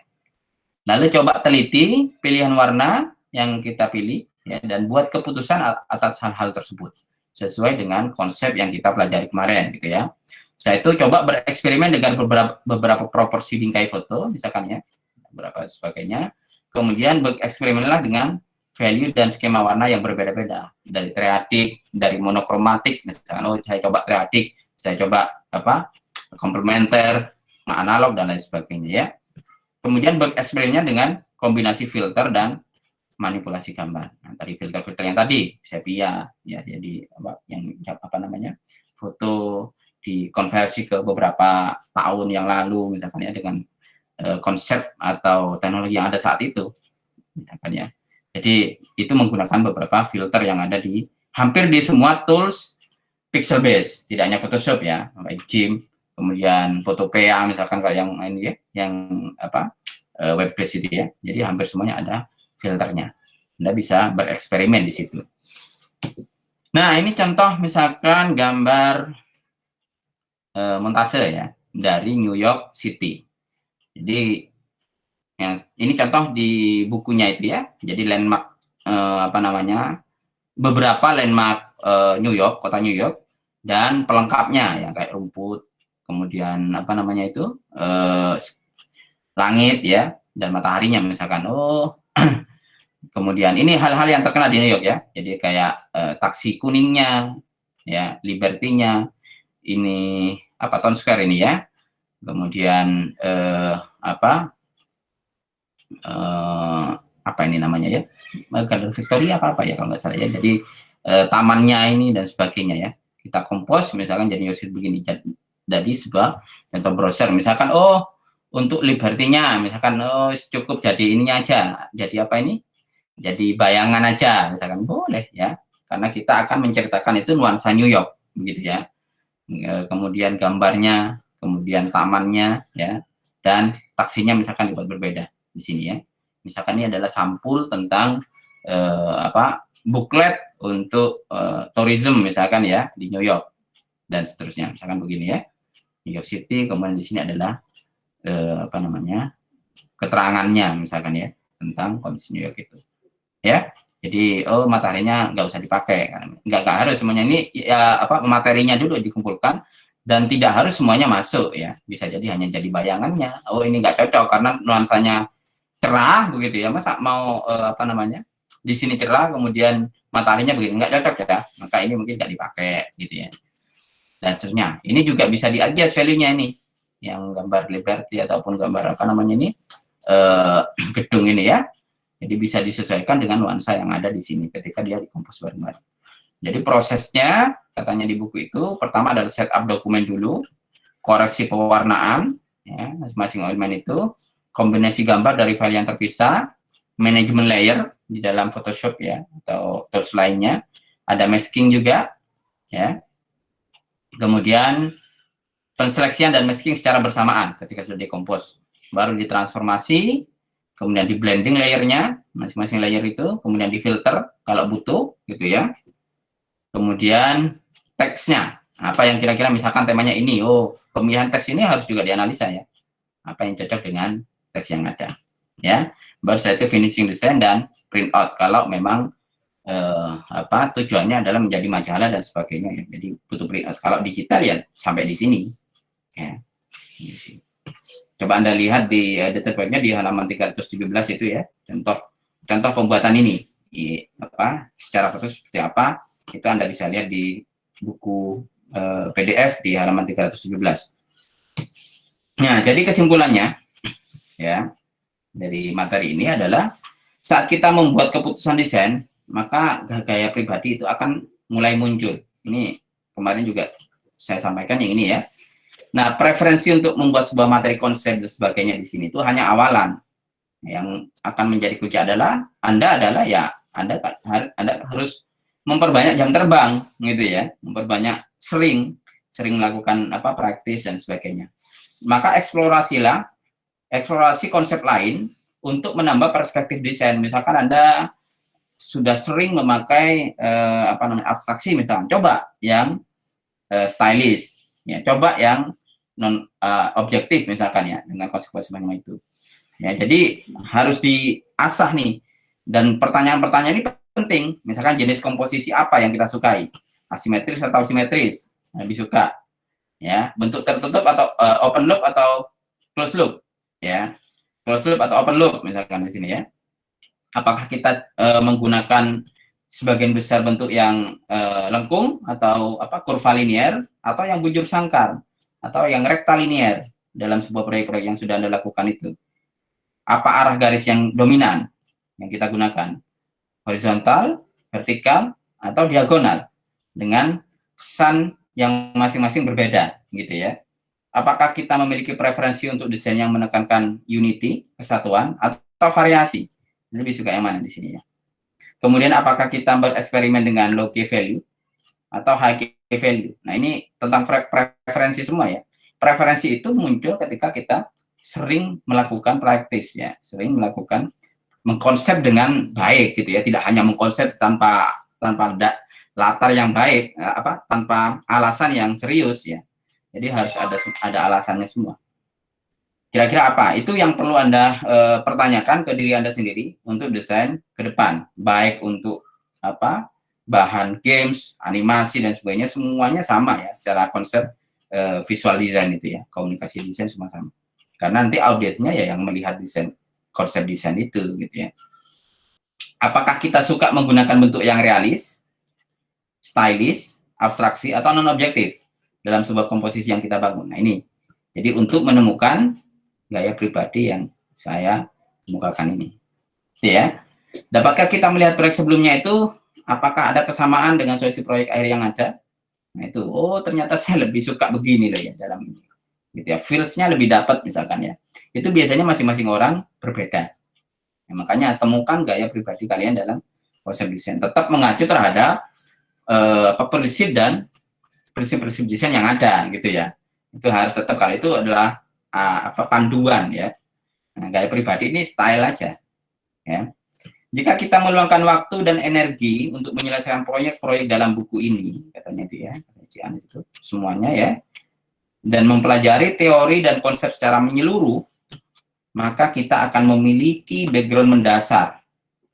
Lalu coba teliti pilihan warna yang kita pilih, ya, dan buat keputusan atas hal-hal tersebut sesuai dengan konsep yang kita pelajari kemarin gitu ya. Setelah itu coba bereksperimen dengan beberapa proporsi bingkai foto misalkan ya, beberapa sebagainya. Kemudian bereksperimenlah dengan value dan skema warna yang berbeda-beda, dari triadik, dari monokromatik misalkan, oh saya coba triadik, saya coba apa komplementer, analog dan lain sebagainya ya. Kemudian bereksperimennya dengan kombinasi filter dan manipulasi gambar. Nah, tadi filter-filter yang tadi sepia ya, jadi apa namanya foto dikonversi ke beberapa tahun yang lalu misalkan ya dengan konsep atau teknologi yang ada saat itu misalkan ya. Jadi itu menggunakan beberapa filter yang ada di hampir di semua tools pixel base, tidak hanya Photoshop ya, kayak GIMP, kemudian Photopea misalkan kayak yang ini ya, yang apa web base itu ya. Jadi hampir semuanya ada filternya. Anda bisa bereksperimen di situ. Nah, ini contoh misalkan gambar montase ya dari New York City. Jadi yang ini contoh di bukunya itu ya. Jadi landmark apa namanya? Beberapa landmark New York, kota New York dan pelengkapnya ya kayak rumput, kemudian apa namanya itu? Langit ya dan mataharinya misalkan. Oh kemudian ini hal-hal yang terkenal di New York ya, jadi kayak taksi kuningnya, ya Liberty-nya, ini apa Town Square ini ya, kemudian apa ini namanya ya, Garden Victoria apa ya kalau nggak salah ya, jadi tamannya ini dan sebagainya ya, kita kompos misalkan jadi yosit begini, jadi sebuah contoh browser misalkan oh untuk Liberty-nya misalkan oh cukup jadi ininya aja, jadi apa ini? Jadi bayangan aja misalkan boleh ya, karena kita akan menceritakan itu nuansa New York begitu ya. Kemudian gambarnya, kemudian tamannya ya, dan taksinya misalkan dibuat berbeda di sini ya. Misalkan ini adalah sampul tentang booklet untuk tourism misalkan ya di New York dan seterusnya misalkan begini ya, New York City. Kemudian di sini adalah apa namanya keterangannya misalkan ya tentang kondisi New York itu. Ya, jadi oh mataharinya nggak usah dipakai, nggak harus semuanya ini ya apa materinya dulu dikumpulkan dan tidak harus semuanya masuk ya, bisa jadi hanya jadi bayangannya. Oh ini nggak cocok karena nuansanya cerah begitu ya, masa mau apa namanya di sini cerah kemudian mataharinya begini nggak cocok ya, maka ini mungkin nggak dipakai gitu ya dan seterusnya. Ini juga bisa di-adjust value-nya ini, yang gambar Liberty ataupun gambar apa namanya ini gedung ini ya. Jadi bisa disesuaikan dengan nuansa yang ada di sini ketika dia dikompos bareng-bareng. Jadi prosesnya katanya di buku itu pertama adalah setup dokumen dulu, koreksi pewarnaan ya masing-masing elemen itu, kombinasi gambar dari file yang terpisah, manajemen layer di dalam Photoshop ya atau tools lainnya, ada masking juga ya. Kemudian penseleksian dan masking secara bersamaan ketika sudah dikompos, baru ditransformasi. Kemudian di blending layernya, masing-masing layer itu, kemudian di filter kalau butuh, gitu ya. Kemudian teksnya, Apa yang kira-kira misalkan temanya ini, oh pemilihan teks ini harus juga dianalisa ya. Apa yang cocok dengan teks yang ada. Ya, baru setelah itu finishing design dan print out kalau memang tujuannya adalah menjadi majalah dan sebagainya ya. Jadi butuh print out. Kalau digital ya sampai di sini. Ya. Coba Anda lihat di detail baiknya di halaman 317 itu ya. Contoh pembuatan ini. Secara foto seperti apa? Itu Anda bisa lihat di buku PDF di halaman 317. Nah, jadi kesimpulannya ya dari materi ini adalah saat kita membuat keputusan desain, maka gaya pribadi itu akan mulai muncul. Ini kemarin juga saya sampaikan yang ini ya. Nah, preferensi untuk membuat sebuah materi konsep dan sebagainya di sini itu hanya awalan. Yang akan menjadi kunci adalah Anda harus memperbanyak jam terbang gitu ya, memperbanyak sering melakukan praktis dan sebagainya. Maka eksplorasi konsep lain untuk menambah perspektif desain. Misalkan Anda sudah sering memakai abstraksi misalnya, coba yang stylish, ya, coba yang non objektif misalkan ya dengan konsep-konsep itu. Ya, jadi harus diasah nih. Dan pertanyaan-pertanyaan ini penting. Misalkan jenis komposisi apa yang kita sukai? Asimetris atau simetris? Lebih suka. Ya, bentuk tertutup atau open loop atau close loop? Ya. Close loop atau open loop misalkan di sini ya. Apakah kita menggunakan sebagian besar bentuk yang lengkung atau kurva linear atau yang bujur sangkar atau yang rektilinear dalam sebuah proyek-proyek yang sudah Anda lakukan itu. Apa arah garis yang dominan yang kita gunakan? Horizontal, vertikal, atau diagonal dengan kesan yang masing-masing berbeda gitu ya. Apakah kita memiliki preferensi untuk desain yang menekankan unity, kesatuan, atau variasi? Lebih suka yang mana di sini ya? Kemudian apakah kita bereksperimen dengan low key value atau high key value? Nah, ini tentang preferensi semua ya. Preferensi itu muncul ketika kita sering melakukan praktis ya, sering melakukan mengkonsep dengan baik gitu ya, tidak hanya mengkonsep tanpa latar yang baik, tanpa alasan yang serius ya. Jadi harus ada alasannya semua. Kira-kira apa? Itu yang perlu Anda pertanyakan ke diri Anda sendiri untuk desain ke depan. Baik untuk bahan games, animasi dan sebagainya, semuanya sama ya secara konsep visual design itu ya, komunikasi desain semua sama. Karena nanti audiensnya ya yang melihat desain, konsep desain itu gitu ya. Apakah kita suka menggunakan bentuk yang realis, stylish, abstraksi atau non objektif dalam sebuah komposisi yang kita bangun. Nah, ini. Jadi untuk menemukan gaya pribadi yang saya kemukakan ini. Ya. Dapatkah kita melihat proyek sebelumnya itu apakah ada kesamaan dengan solusi proyek akhir yang ada? Nah, itu ternyata saya lebih suka begini loh ya dalam ini. Gitu ya. Feels-nya lebih dapat misalkan ya. Itu biasanya masing-masing orang berbeda. Ya, makanya temukan gaya pribadi kalian dalam konsep desain. Tetap mengacu terhadap prinsip dan prinsip-prinsip desain yang ada gitu ya. Itu harus tetap, kalau itu adalah panduan ya. Nah, gaya pribadi ini style aja ya. Jika kita meluangkan waktu dan energi untuk menyelesaikan proyek-proyek dalam buku ini, katanya dia itu semuanya ya, dan mempelajari teori dan konsep secara menyeluruh, maka kita akan memiliki background mendasar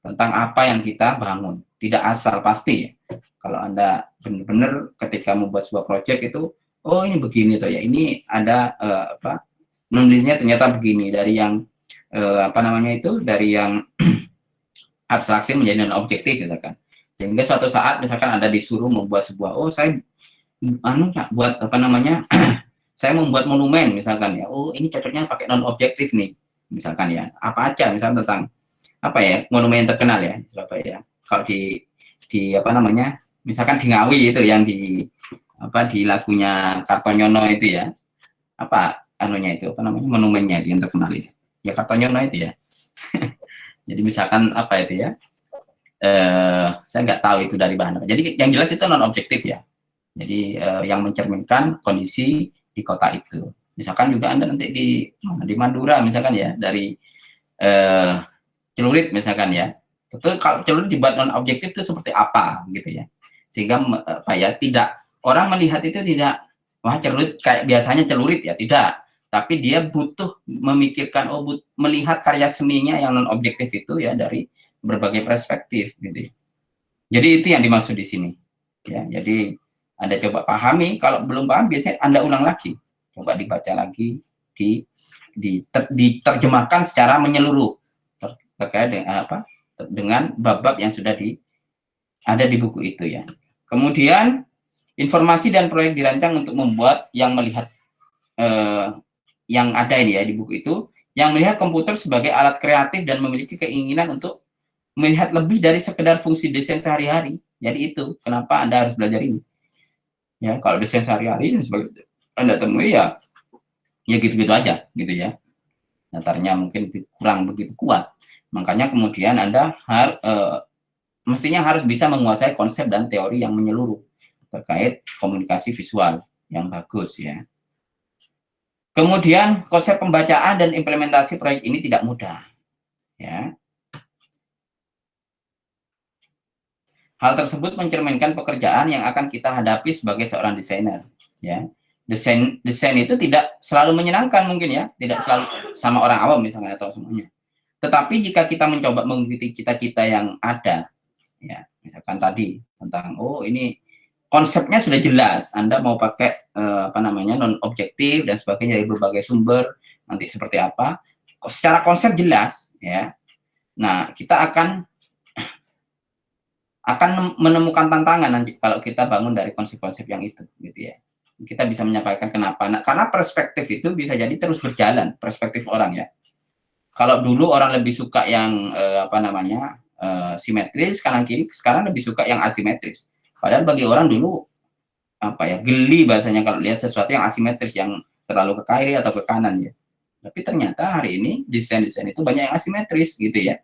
tentang apa yang kita bangun. Tidak asal pasti. Kalau Anda benar-benar ketika membuat sebuah proyek itu, oh ini begini tuh ya, ini ada non-linear ternyata begini, dari yang dari yang abstraksi menjadi non objektif misalkan. Sehingga suatu saat misalkan Anda disuruh membuat sebuah, saya buat saya membuat monumen misalkan ya, ini cocoknya pakai non objektif nih misalkan ya, apa aja misalkan tentang monumen yang terkenal ya, kalau di misalkan di Ngawi itu yang di lagunya Kartonyono itu ya, monumennya itu yang terkenal itu ya, Kartonyono itu ya. Jadi misalkan itu ya, saya nggak tahu itu dari bahan apa. Jadi yang jelas itu non objektif ya. Jadi yang mencerminkan kondisi di kota itu. Misalkan juga Anda nanti di Madura misalkan ya, dari celurit misalkan ya. Tentu kalau celurit dibuat non objektif itu seperti apa gitu ya. Sehingga tidak orang melihat itu tidak, wah celurit kayak biasanya celurit ya, tidak. Tapi dia butuh memikirkan, melihat karya seninya yang non objektif itu ya dari berbagai perspektif gitu. Jadi itu yang dimaksud di sini. Ya, jadi Anda coba pahami, kalau belum paham biasanya Anda ulang lagi, coba dibaca lagi, diterjemahkan secara menyeluruh terkait dengan apa? Dengan bab-bab yang sudah ada di buku itu ya. Kemudian informasi dan proyek dirancang untuk membuat yang melihat yang ada ini ya di buku itu, yang melihat komputer sebagai alat kreatif dan memiliki keinginan untuk melihat lebih dari sekedar fungsi desain sehari-hari. Jadi itu kenapa Anda harus belajar ini. Ya, kalau desain sehari-hari dan sebagai Anda temui ya gitu-gitu aja gitu ya. Datarnya mungkin kurang begitu kuat. Makanya kemudian Anda mestinya harus bisa menguasai konsep dan teori yang menyeluruh terkait komunikasi visual yang bagus ya. Kemudian konsep pembacaan dan implementasi proyek ini tidak mudah. Ya. Hal tersebut mencerminkan pekerjaan yang akan kita hadapi sebagai seorang desainer. Ya. Desain itu tidak selalu menyenangkan mungkin ya, tidak selalu sama orang awam misalnya atau semuanya. Tetapi jika kita mencoba mengikuti cita-cita yang ada, ya, misalkan tadi tentang ini konsepnya sudah jelas, Anda mau pakai non objektif dan sebagainya dari berbagai sumber, nanti seperti apa, secara konsep jelas ya. Nah, kita akan menemukan tantangan nanti kalau kita bangun dari konsep-konsep yang itu gitu ya. Kita bisa menyampaikan kenapa. Nah, karena perspektif itu bisa jadi terus berjalan, perspektif orang ya. Kalau dulu orang lebih suka yang simetris kanan kiri, sekarang lebih suka yang asimetris. Padahal bagi orang dulu geli bahasanya kalau lihat sesuatu yang asimetris, yang terlalu ke kiri atau ke kanan ya. Tapi ternyata hari ini desain-desain itu banyak yang asimetris gitu ya.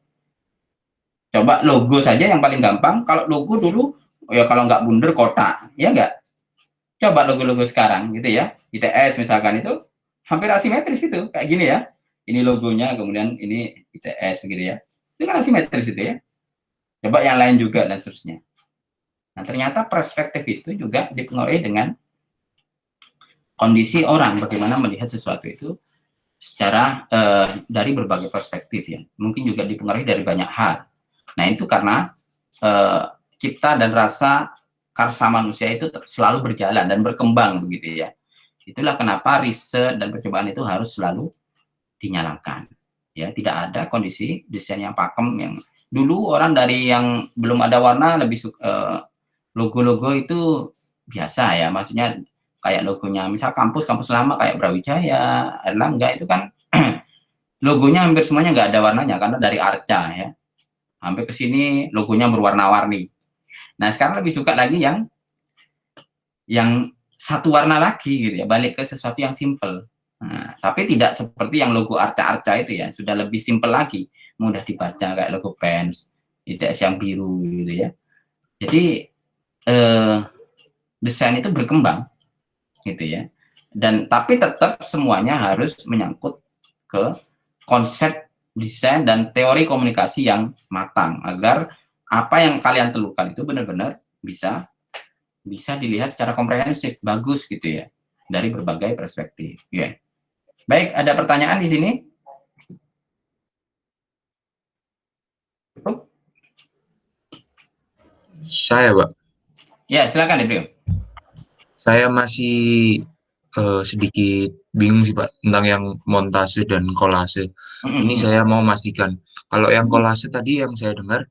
Coba logo saja yang paling gampang. Kalau logo dulu ya kalau nggak bundar kotak, ya nggak. Coba logo-logo sekarang gitu ya. ITS misalkan itu hampir asimetris itu kayak gini ya. Ini logonya, kemudian ini ITS begitu ya. Itu kan asimetris itu ya. Coba yang lain juga dan seterusnya. Nah, ternyata perspektif itu juga dipengaruhi dengan kondisi orang, bagaimana melihat sesuatu itu secara dari berbagai perspektif ya. Mungkin juga dipengaruhi dari banyak hal. Nah, itu karena cipta dan rasa karsa manusia itu selalu berjalan dan berkembang begitu ya. Itulah kenapa riset dan percobaan itu harus selalu dinyalakan. Ya, tidak ada kondisi desain yang pakem yang dulu orang dari yang belum ada warna lebih suka logo-logo itu biasa ya, maksudnya kayak logonya misal kampus lama kayak Brawijaya, Erlangga itu kan logonya hampir semuanya nggak ada warnanya karena dari arca ya. Sampai ke sini logonya berwarna-warni. Nah, sekarang lebih suka lagi yang satu warna lagi gitu ya, balik ke sesuatu yang simple. Nah, tapi tidak seperti yang logo arca-arca itu ya, sudah lebih simple lagi, mudah dibaca kayak logo Pens, ITS yang biru gitu ya. Jadi desain itu berkembang gitu ya. Dan tapi tetap semuanya harus menyangkut ke konsep desain dan teori komunikasi yang matang agar apa yang kalian telukan itu benar-benar bisa dilihat secara komprehensif, bagus gitu ya, dari berbagai perspektif. Ya. Baik, ada pertanyaan di sini? Saya, Pak. Ya, silakan Ibrahim. Saya masih sedikit bingung sih, Pak, tentang yang montase dan kolase. Ini saya mau memastikan. Kalau yang kolase tadi yang saya dengar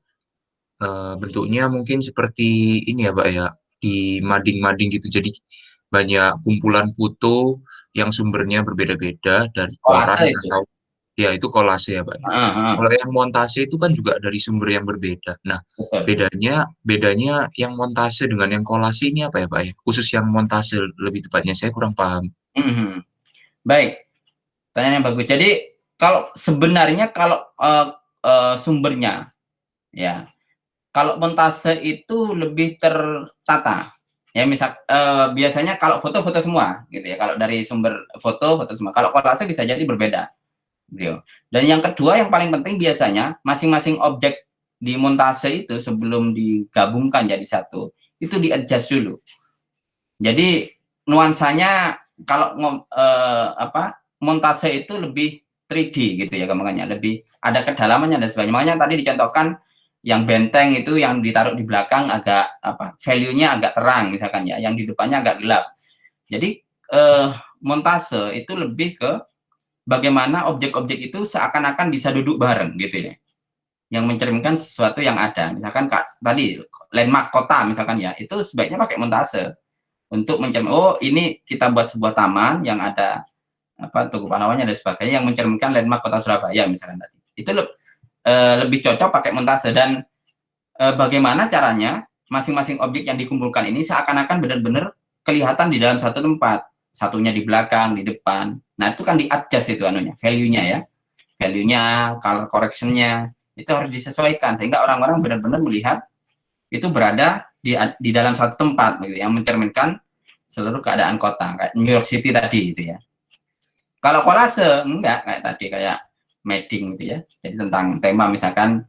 bentuknya mungkin seperti ini ya, Pak ya, di mading-mading gitu. Jadi banyak kumpulan foto yang sumbernya berbeda-beda dari koran Kolase itu. atau ya itu kolase ya, Pak ya. Kalau yang montase itu kan juga dari sumber yang berbeda. Nah, Betul. bedanya yang montase dengan yang kolase ini apa ya, Pak ya? Khusus yang montase lebih tepatnya saya kurang paham. Baik, pertanyaan yang bagus. Jadi kalau sebenarnya kalau sumbernya ya, kalau montase itu lebih tertata. Ya misal biasanya kalau foto-foto semua gitu ya. Kalau dari sumber foto semua. Kalau kolase bisa jadi berbeda. Dan yang kedua yang paling penting biasanya masing-masing objek di montase itu sebelum digabungkan jadi satu, itu di-adjust dulu. Jadi nuansanya kalau montase itu lebih 3D gitu ya gambarnya, lebih ada kedalamannya dan sebagainya. Makanya tadi dicontohkan yang benteng itu yang ditaruh di belakang agak value-nya agak terang misalkan ya, yang di depannya agak gelap. Jadi montase itu lebih ke bagaimana objek-objek itu seakan-akan bisa duduk bareng gitu ya, yang mencerminkan sesuatu yang ada. Misalkan tadi landmark kota misalkan ya, itu sebaiknya pakai montase untuk mencerminkan, oh ini kita buat sebuah taman yang ada Tugu Pahlawannya dan sebagainya yang mencerminkan landmark kota Surabaya misalkan tadi. Itu lebih cocok pakai montase. Dan bagaimana caranya masing-masing objek yang dikumpulkan ini seakan-akan benar-benar kelihatan di dalam satu tempat, satunya di belakang, di depan. Nah itu kan di-adjust itu value-nya ya, value-nya, color correction-nya itu harus disesuaikan sehingga orang-orang benar-benar melihat itu berada di dalam satu tempat gitu, yang mencerminkan seluruh keadaan kota kayak New York City tadi itu ya. Kalau kolase enggak kayak tadi, kayak mapping gitu ya. Jadi tentang tema misalkan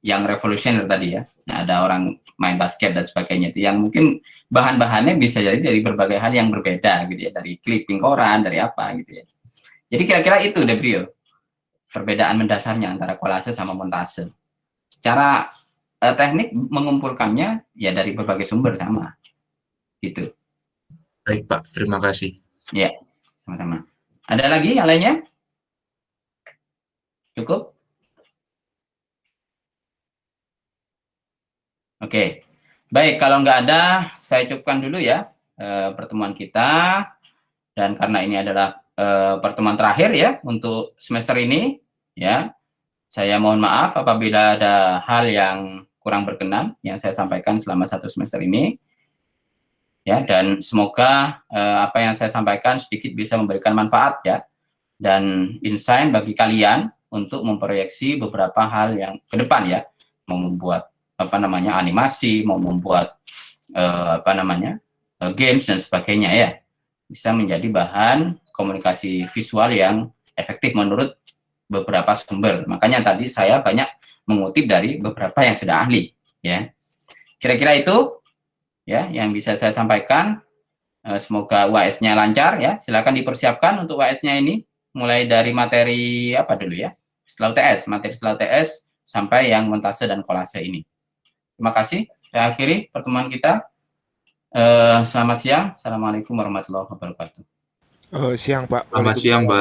yang revolusioner tadi ya. Nah, ada orang main basket dan sebagainya itu yang mungkin bahan-bahannya bisa jadi dari berbagai hal yang berbeda gitu ya, dari clipping koran, dari apa gitu ya. Jadi kira-kira itu deh Brio, perbedaan mendasarnya antara kolase sama montase. Secara teknik mengumpulkannya ya dari berbagai sumber sama gitu. Baik Pak, terima kasih. Ya, sama-sama. Ada lagi yang lainnya? Cukup? Oke, baik, kalau nggak ada, saya cukupkan dulu ya pertemuan kita. Dan karena ini adalah pertemuan terakhir ya untuk semester ini, ya, saya mohon maaf apabila ada hal yang kurang berkenan yang saya sampaikan selama 1 semester ini. Ya, dan semoga apa yang saya sampaikan sedikit bisa memberikan manfaat ya, dan insight bagi kalian untuk memproyeksi beberapa hal yang ke depan ya, mau membuat animasi, mau membuat games dan sebagainya ya, bisa menjadi bahan komunikasi visual yang efektif menurut beberapa sumber. Makanya tadi saya banyak mengutip dari beberapa yang sudah ahli ya. Kira-kira itu ya yang bisa saya sampaikan. Semoga UAS-nya lancar ya. Silakan dipersiapkan untuk UAS-nya ini mulai dari materi apa dulu ya, setelah UTS, materi setelah UTS sampai yang montase dan kolase ini. Terima kasih. Saya akhiri pertemuan kita. Selamat siang. Assalamualaikum warahmatullahi wabarakatuh. Siang Pak. Selamat siang Pak.